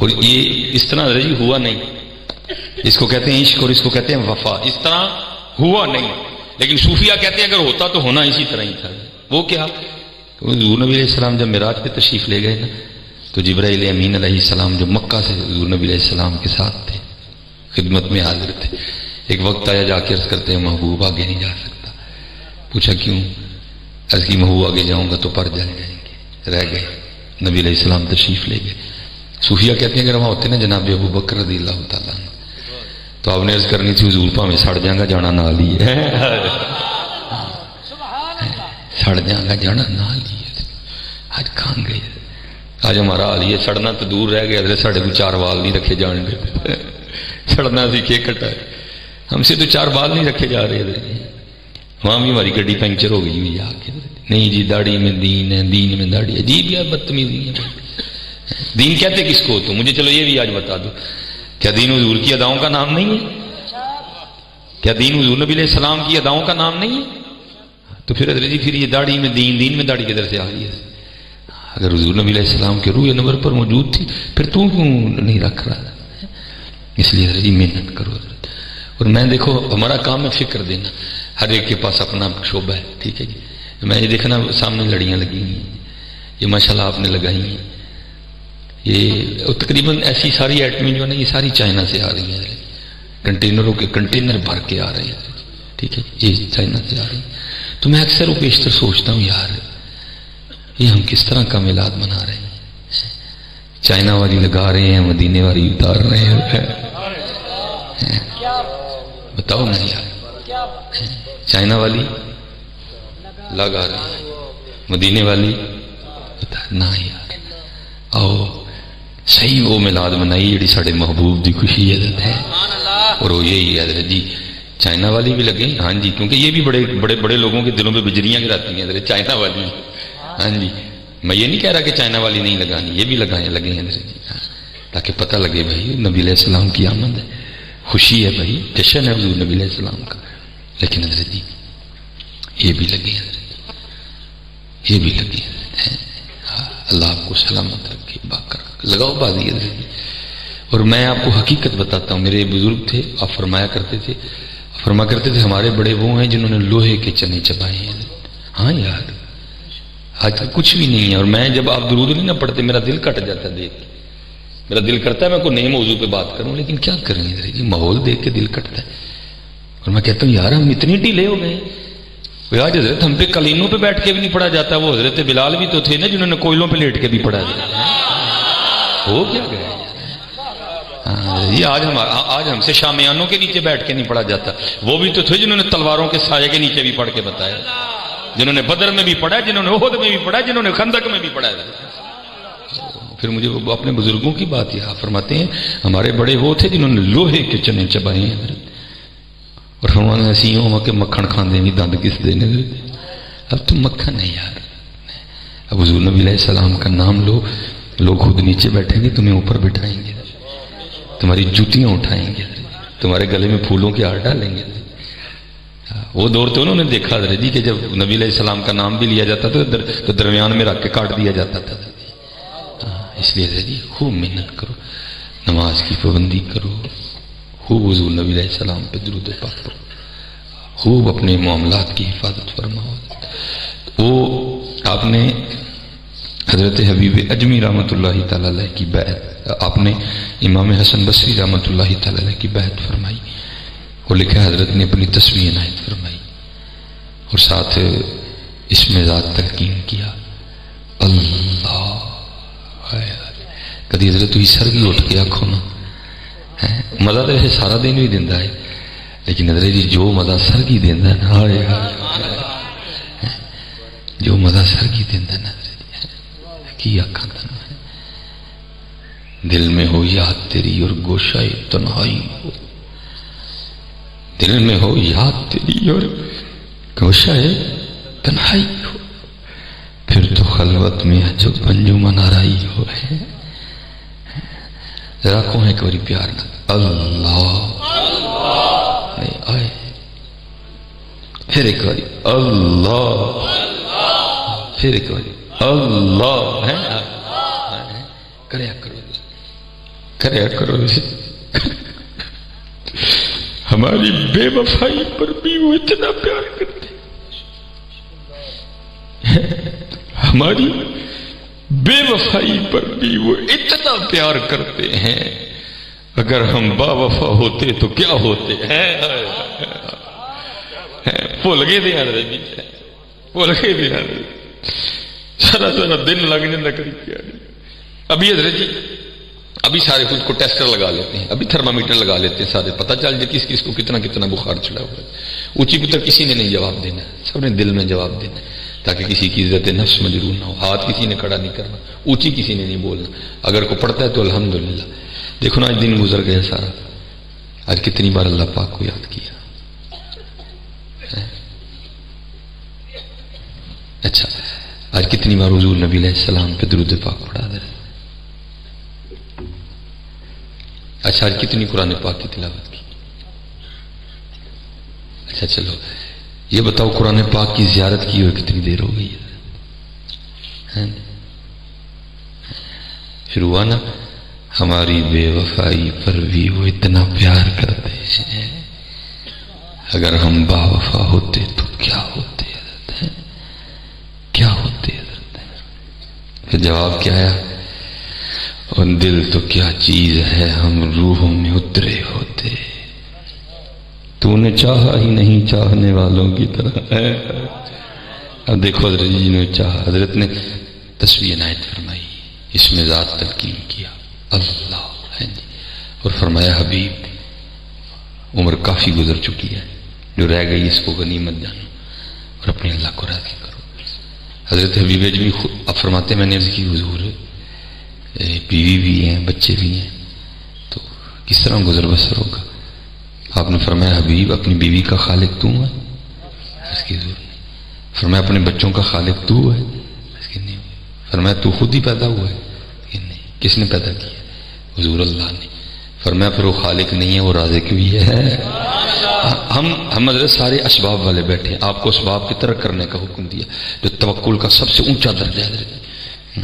اور یہ اس طرح رجی ہوا نہیں، اس کو کہتے ہیں عشق اور اس کو کہتے ہیں وفا، اس طرح ہوا نہیں، لیکن صوفیہ کہتے ہیں اگر ہوتا تو ہونا اسی طرح ہی تھا۔ وہ کیا؟ حضور نبی علیہ السلام جب معراج پہ تشریف لے گئے نا تو جبرائیل امین علیہ السلام جو مکہ سے حضور نبی علیہ السلام کے ساتھ تھے، خدمت میں حاضر تھے، ایک وقت آیا جا کے عرض کرتے ہیں محبوب آگے نہیں جا سکتا۔ پوچھا کیوں؟ عرض کی محبوب آگے جاؤں گا تو پر جل جائیں گے، رہ گئے۔ نبی علیہ السلام تشریف لے گئے۔ صوفیہ کہتے ہیں اگر وہاں ہوتے نا جناب ابو بکر رضی اللہ تعالیٰ عنہ تو آپ نے عرض کرنی تھی حضور پاویں سڑ جاؤں گا جانا نہ لیے، سڑ جاؤں گا جانا نہ لیے، آج کھان گئے۔ آج ہمارا حال یہ سڑنا تو دور رہ گیا، ساڑھے کو 4 بال نہیں رکھے جان گے، سڑنا سیکھے کٹا ہے، ہم سے تو 4 بال نہیں رکھے جا رہے، وہاں بھی ہماری گڈی پنکچر ہو گئی ہوئی آ کے، نہیں جی داڑھی میں دین ہے، دین میں داڑھی ہے، عجیب یا بدتمیزی ہے۔ دین کہتے کس کو؟ تو مجھے چلو یہ بھی آج بتا دو، کیا دین حضور کی اداؤں کا نام نہیں ہے؟ کیا دین حضور نبی علیہ السلام کی اداؤں کا نام نہیں ہے؟ تو پھر حضرت جی پھر یہ داڑھی میں دین میں داڑھی کدھر سے آ گئی ہے؟ اگر حضور نبی علیہ السلام کے روح انور پر موجود تھی پھر تو کیوں نہیں رکھ رہا؟ اس لیے حضرت جی محنت کرو حضرت۔ اور میں دیکھو ہمارا کام ہے فکر دینا، ہر ایک کے پاس اپنا شعبہ ہے، ٹھیک ہے جی۔ میں یہ دیکھنا سامنے لڑیاں لگی ہیں، یہ ماشاءاللہ آپ نے لگائی ہیں، یہ تقریباً ایسی ساری ایٹمی جو ہے نا یہ ساری چائنا سے آ رہی ہیں، کنٹینروں کے کنٹینر بھر کے آ رہے ہیں، ٹھیک ہے، یہ چائنا سے آ رہی ہیں۔ تو میں اکثر و بیشتر سوچتا ہوں یار یہ ہم کس طرح کا میلاد منا رہے ہیں، چائنا والی لگا رہے ہیں، مدینے والی اتار رہے ہیں، بتاؤ نا یار، چائنا والی لگا رہے ہیں، مدینے والی نہ یار، آؤ صحیح وہ میلاد منائی جڑی ساڈے محبوب دی خوشی ہے، اور وہ یہی ہے حضرت جی۔ چائنا والی بھی لگے، ہاں جی، کیونکہ یہ بھی بڑے بڑے بڑے لوگوں کے دلوں پہ بجریاں گراتی ہیں حضرت چائنا والی، ہاں جی۔ میں یہ نہیں کہہ رہا کہ چائنا والی نہیں لگانی، یہ بھی لگائیں لگے ہیں حضرت جی، تاکہ پتہ لگے بھائی نبی علیہ السلام کی آمد ہے، خوشی ہے بھائی، جشن ہے حضور نبی علیہ السلام کا۔ لیکن حضرت جی یہ بھی لگے ہیں حضرت، یہ بھی لگے ہیں، اللہ آپ کو سلامت رکھے، باقر لگاؤ بازی حضرت جی۔ اور میں آپ کو حقیقت بتاتا ہوں، میرے بزرگ تھے، آپ فرمایا کرتے تھے ہمارے بڑے وہ ہیں جنہوں نے لوہے کے چنے چبائے ہیں۔ ہاں یار آج تک کچھ بھی نہیں ہے، اور میں جب آپ درود نہیں نہ پڑھتے میرا دل کٹ جاتا ہے دیکھ کے، میرا دل کرتا ہے میں کوئی نئے موضوع پہ بات کروں، لیکن کیا کریں حضرت جی، ماحول دیکھ کے دل کٹتا ہے، اور میں کہتا ہوں یار ہم اتنی ڈھیلے ہو گئے۔ آج حضرت ہم پہ قلینوں پہ بیٹھ کے بھی نہیں پڑھا جاتا، وہ حضرت بلال بھی تو تھے نا جنہوں نے کوئلوں پہ لیٹ کے بھی پڑھا جاتا، ہو کیا گیا یہ؟ آج ہم سے شامیانوں کے نیچے بیٹھ کے نہیں پڑھا جاتا، وہ بھی تو تھے جنہوں نے تلواروں کے سائے کے نیچے بھی پڑھ کے بتایا، جنہوں نے بدر میں بھی پڑھا، جنہوں نے احد میں بھی پڑھا، جنہوں نے خندق میں بھی پڑھا۔ پھر مجھے اپنے بزرگوں کی بات یاد فرماتے ہیں، ہمارے بڑے وہ تھے جنہوں نے لوہے کے چنے چبائے ہیں، اور فرماتے ہیں ایسی ہوں کہ مکھن کھاندے بھی دند کس دینے۔ اب تم مکھن ہے یار، اب حضور نبی علیہ السلام کا نام لو، لوگ خود نیچے بیٹھیں گے تمہیں اوپر بٹھائیں گے، تمہاری جوتیاں اٹھائیں گے، تمہارے گلے میں پھولوں کے ہار ڈالیں گے۔ وہ دور تو انہوں نے دیکھا حضرت جی کہ جب نبی علیہ السلام کا نام بھی لیا جاتا تھا تو درمیان میں رکھ کے کاٹ دیا جاتا تھا۔ اس لیے حضرت جی خوب محنت کرو، نماز کی پابندی کرو، خوب حضور نبی علیہ السلام پہ درود پاک پڑھو، خوب اپنے معاملات کی حفاظت فرماؤ۔ وہ آپ نے حضرت حبیب اجمی رحمۃ اللہ تعالی علیہ کی بیعت، آپ نے امام حسن بصری رحمۃ اللہ تعالی علیہ کی بیعت فرمائی، اور لکھا حضرت نے اپنی تسبیح عنایت فرمائی، اور ساتھ اس میں ذات تلقین کیا اللہ۔ کدی حضرت ہوئی سرگی اٹھ کے آنکھوں نا، مزہ تو ایسے سارا دن بھی دینا ہے، لیکن حضرت جی جو مزہ سرگی دینا ہے نا، جو مزہ سرگی دینا ہے نا کی آنکھاں تنہا ہے، دل میں ہو یاد تیری اور گوشہ تنہائی ہو، دل میں ہو یاد تیری اور گوشہ تنہائی ہو، پھر تو خلوت میں جو انجمن آرائی ہو۔ ذرا کون ایک باری پیار نہ اللہ، آئے پھر ایک باری اللہ، پھر ایک باری اللہ، کریا کرو کریا کرو جی. ہماری بے وفائی پر بھی وہ اتنا پیار کرتے ہماری بے وفائی پر بھی وہ اتنا پیار کرتے ہیں. اگر ہم با وفا ہوتے تو کیا ہوتے ہیں. بھول گئے تھے حضرت جی, بھول گئے تھے حضرت. سارا سارا دن لگ جاتا کری کیا. ابھی حضرت جی ابھی سارے خود کو ٹیسٹر لگا لیتے ہیں, ابھی تھرمامیٹر لگا لیتے ہیں سارے, پتہ چل جائے کس کس کو کتنا کتنا بخار چڑھا ہوا ہے. اونچی پتر کسی نے نہیں جواب دینا, سب نے دل میں جواب دینا تاکہ کسی کی عزت نفس مجروح نہ ہو. ہاتھ کسی نے کھڑا نہیں کرنا, اونچی کسی نے نہیں بولنا. اگر کو پڑھتا ہے تو الحمدللہ. دیکھو نا آج دن گزر گیا سارا, آج کتنی بار اللہ پاک کو یاد کیا. اچھا آج کتنی بار حضور نبی علیہ السلام پہ درود پاک پڑھا دے. اچھا آج کتنی قرآن پاک کی تلاوت کی. اچھا چلو یہ بتاؤ قرآن پاک کی زیارت کی ہوئے کتنی دیر ہو گئی ہے. پھر ہوا نا ہماری بے وفائی پر بھی وہ اتنا پیار کرتے ہیں. اگر ہم با وفا ہوتے تو کیا ہوتے حضرت, کیا ہوتے حضرت. پھر جواب کیا آیا, اور دل تو کیا چیز ہے ہم روحوں میں اترے ہوتے. تو نے چاہا ہی نہیں چاہنے والوں کی طرح ہے. اب دیکھو حضرت جی نے چاہا, حضرت نے تسبیح عنایت فرمائی, اس میں ذات تلقین کیا اللہ ہے اور فرمایا حبیب عمر کافی گزر چکی ہے, جو رہ گئی اس کو غنیمت جانو اور اپنے اللہ کو راضی کرو. حضرت حبیب اجمی اب فرماتے میں نے عرض کی حضور بیوی بھی ہیں بچے بھی ہیں تو کس طرح گزر بسر ہوگا. آپ نے فرمایا حبیب اپنی بیوی کا خالق تو ہے, اس کی ضرورت نہیں. فرمایا اپنے بچوں کا خالق تو ہے, اس کی نہیں. فرمایا تو خود ہی پیدا ہوا ہے, نہیں. کس نے پیدا کیا؟ حضور اللہ نے. فرمایا پھر وہ خالق نہیں ہے, وہ رازق بھی ہے. ہم حضرت سارے اسباب والے بیٹھے, آپ کو اسباب کی طرح کرنے کا حکم دیا جو توکل کا سب سے اونچا درجہ ہے حضرت,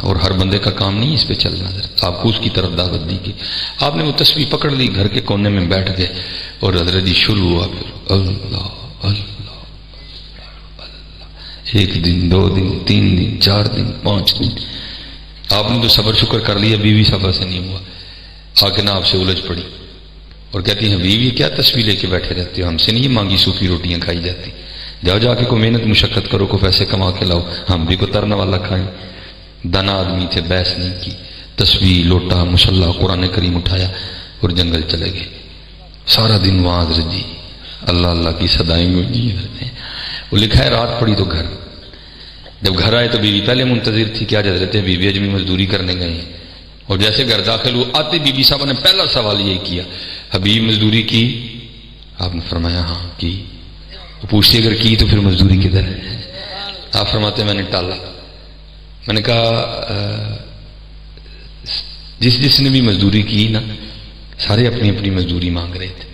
اور ہر بندے کا کام نہیں اس پہ چلنا حضرت. آپ کو اس کی طرف دعوت دی گئی. آپ نے وہ تسبیح پکڑ لی, گھر کے کونے میں بیٹھ گئے اور حضرت جی شروع ہوا پھر اللہ اللہ اللہ. 1 دن 2 دن 3 دن 4 دن 5 دن آپ نے تو صبر شکر کر لیا, بیوی صبر سے نہیں ہوا. آ کے نا آپ سے الجھ پڑی اور کہتی ہیں بیوی کیا تسبیح لے کے بیٹھے رہتے ہو, ہم سے نہیں مانگی سوکھی روٹیاں کھائی جاتی. جاؤ جا کے کوئی محنت مشقت کرو, کو پیسے کما کے لاؤ, ہم بھی کو ترنا والا کھائیں. دانا آدمی تھے, بحث نہیں کی. تسبیح لوٹا مصلی قرآن کریم اٹھایا اور جنگل چلے گئے. سارا دن وہاں حضرت جی اللہ اللہ کی صدائیں گونجی کرتے ہیں. وہ لکھا ہے رات پڑی تو گھر. جب گھر آئے تو بیوی پہلے منتظر تھی کہ آج حضرت بیوی اجمی مزدوری کرنے گئے ہیں, اور جیسے گھر داخل ہوئے آتے بیوی صاحب نے پہلا سوال یہ کیا حبیب مزدوری کی؟ آپ نے فرمایا ہاں کی. وہ پوچھتے اگر کی تو پھر مزدوری کدھر ہے؟ آپ فرماتے میں نے ٹالا. میں نے کہا جس نے بھی مزدوری کی نا سارے اپنی اپنی مزدوری مانگ رہے تھے,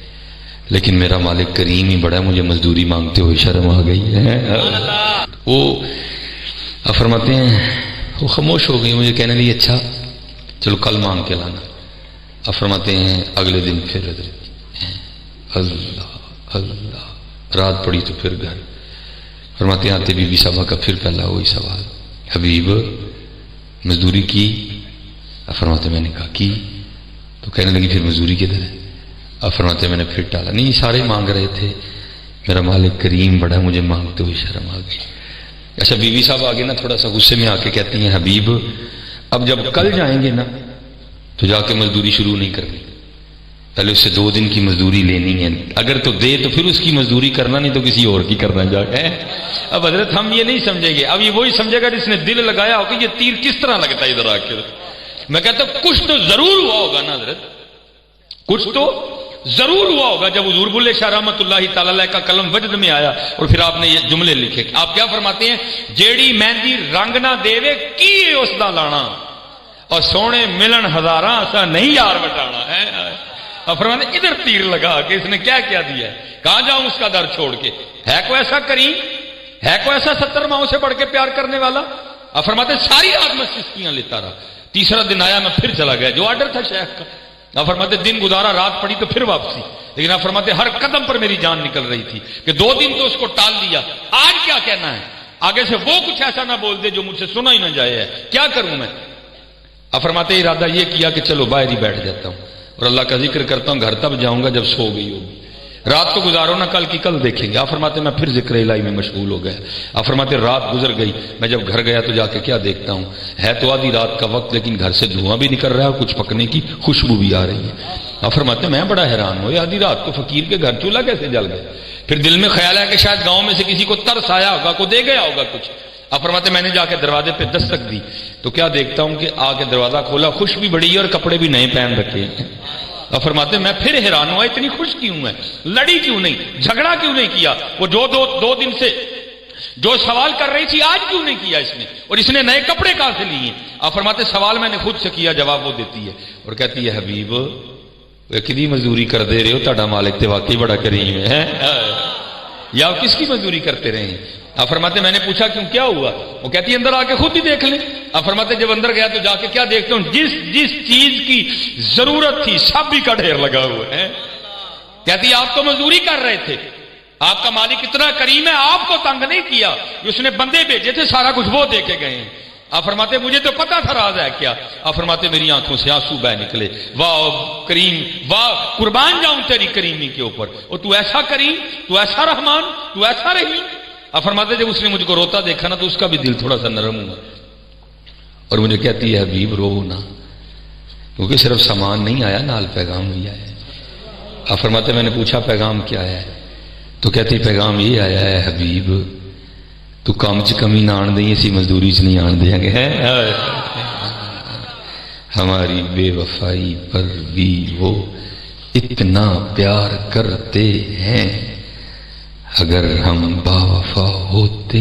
لیکن میرا مالک کریم ہی بڑا, مجھے مزدوری مانگتے ہوئے شرم آ گئی ہے. وہ آپ فرماتے ہیں وہ خاموش ہو گئی, مجھے کہنے لگی اچھا چلو کل مانگ کے لانا. آپ فرماتے ہیں اگلے دن پھر اللہ اللہ رات پڑی تو پھر گھر. فرماتے ہیں آتے بی بی صاحبہ کا پھر پہلا وہی سوال حبیب مزدوری کی؟ آپ فرماتے میں نے کہا کی. تو کہنے لگی پھر مزدوری کدھر ہے؟ آپ فرماتے میں نے پھر ٹالا. نہیں سارے مانگ رہے تھے, میرا مالک کریم بڑا, مجھے مانگتے ہوئے شرم آ گئی. اچھا بیوی صاحب آگے نا تھوڑا سا غصے میں آ کے کہتی ہیں حبیب اب جب کل جائیں گے نا تو جا کے مزدوری شروع نہیں کرنی, پہلے اس سے 2 دن کی مزدوری لینی ہے. اگر تو دے تو پھر اس کی مزدوری کرنا, نہیں تو کسی اور کی کرنا جا کے. اب حضرت ہم یہ نہیں سمجھیں گے, اب یہ وہی سمجھے گا جس نے دل لگایا ہو کہ یہ تیر کس طرح لگتا ہے ادھر آ کے. میں کہتا ہوں کچھ تو ضرور ہوا ہوگا نا حضرت, کچھ تو ضرور ہوا ہوگا جب حضور بلے شاہ رحمت اللہ تعالی علیہ کا قلم وجد میں آیا اور پھر آپ نے یہ جملے لکھے. آپ کیا فرماتے ہیں جیڑی مہندی رنگ نہ دیوے کی اس دا لانا, اور سونے ملن ہزاراں اسا نہیں یار بٹانا ہے. اور فرماتے ہیں ادھر تیر لگا کہ اس نے کیا کیا دیا ہے, کہاں جاؤں اس کا در چھوڑ کے. ہے کوئی ایسا کریم, ہے کوئی ایسا 70 ماؤں سے بڑھ کے پیار کرنے والا؟ اور فرماتے ہیں ساری رات میں سسکیاں لیتا رہا. تیسرا دن آیا میں پھر چلا گیا, جو آرڈر تھا شیخ کا آپ فرماتے دن گزارا رات پڑی تو پھر واپسی، لیکن آپ فرماتے ہر قدم پر میری جان نکل رہی تھی کہ 2 دن تو اس کو ٹال دیا، آج کیا کہنا ہے، آگے سے وہ کچھ ایسا نہ بول دے جو مجھ سے سنا ہی نہ جائے، ہے کیا کروں میں؟ آپ فرماتے ارادہ یہ کیا کہ چلو باہر ہی بیٹھ جاتا ہوں اور اللہ کا ذکر کرتا ہوں، گھر تب جاؤں گا جب سو گئی ہوگی، رات کو گزارو نا، کل کی کل دیکھیں گے۔ آپ فرماتے میں پھر ذکر الہی میں مشغول ہو گیا۔ آپ فرماتے رات گزر گئی، میں جب گھر گیا تو جا کے کیا دیکھتا ہوں، ہے تو آدھی رات کا وقت لیکن گھر سے دھواں بھی نکل رہا ہے اور کچھ پکنے کی خوشبو بھی آ رہی ہے۔ آپ فرماتے میں بڑا حیران ہوں، آدھی رات کو فقیر کے گھر چولہا کیسے جل گیا؟ پھر دل میں خیال ہے کہ شاید گاؤں میں سے کسی کو ترس آیا ہوگا، کو دے گیا ہوگا کچھ۔ آپ فرماتے میں نے جا کے دروازے پہ دستک دی تو کیا دیکھتا ہوں کہ آ کے دروازہ کھولا، خوش بھی بڑی ہے اور کپڑے بھی نئے پہن رکھے ہیں۔ آپ فرماتے میں پھر حیران ہوا، اتنی خوش کیوں ہے، لڑی کیوں نہیں، جھگڑا کیوں نہیں کیا، وہ جو دو دن سے جو سوال کر رہی تھی آج کیوں نہیں کیا اس نے، اور اس نے نئے کپڑے کہاں سے لیے؟ آپ فرماتے سوال میں نے خود سے کیا، جواب وہ دیتی ہے اور کہتی ہے حبیب کتنی مزدوری کر دے رہے ہو، تہاڈا مالک تے واقعی بڑا کریم ہے، یا آپ کس کی مزدوری کرتے رہے ہیں؟ آپ فرماتے میں نے پوچھا کیوں کیا ہوا؟ وہ کہتی ہے اندر آ کے خود ہی دیکھ لیں۔ آپ فرماتے جب اندر گیا تو جا کے کیا دیکھتا ہوں، جس چیز کی ضرورت تھی سب بھی کا ڈھیر لگا ہوا ہے۔ کہتی ہے آپ تو مزدوری کر رہے تھے، آپ کا مالک اتنا کریم ہے، آپ کو تنگ نہیں کیا، اس نے بندے بھیجے تھے، سارا کچھ وہ دے کے گئے ہیں۔ آپ فرماتے مجھے تو پتا تھا راز ہے کیا۔ آپ فرماتے میری آنکھوں سے آنسو بہ نکلے، واہ کریم، واہ قربان جاؤں تیری کریمی کے اوپر، اور تو ایسا کریم، تو ایسا رحمان، تو ایسا رحیم۔ آپ فرماتے جب اس نے مجھ کو روتا دیکھا نا تو اس کا بھی دل تھوڑا سا نرم ہوا اور مجھے کہتی ہے حبیب رو نا، کیونکہ صرف سامان نہیں آیا، نال پیغام بھی آیا ہے۔ آپ فرماتے میں نے پوچھا پیغام کیا ہے؟ تو کہتی پیغام یہ آیا ہے حبیب تو کام چ کمی نہ آن دیں، اسی مزدوری چ نہیں آن دیں گے۔ ہماری بے وفائی پر بھی وہ اتنا پیار کرتے ہیں، اگر ہم با وفا ہوتے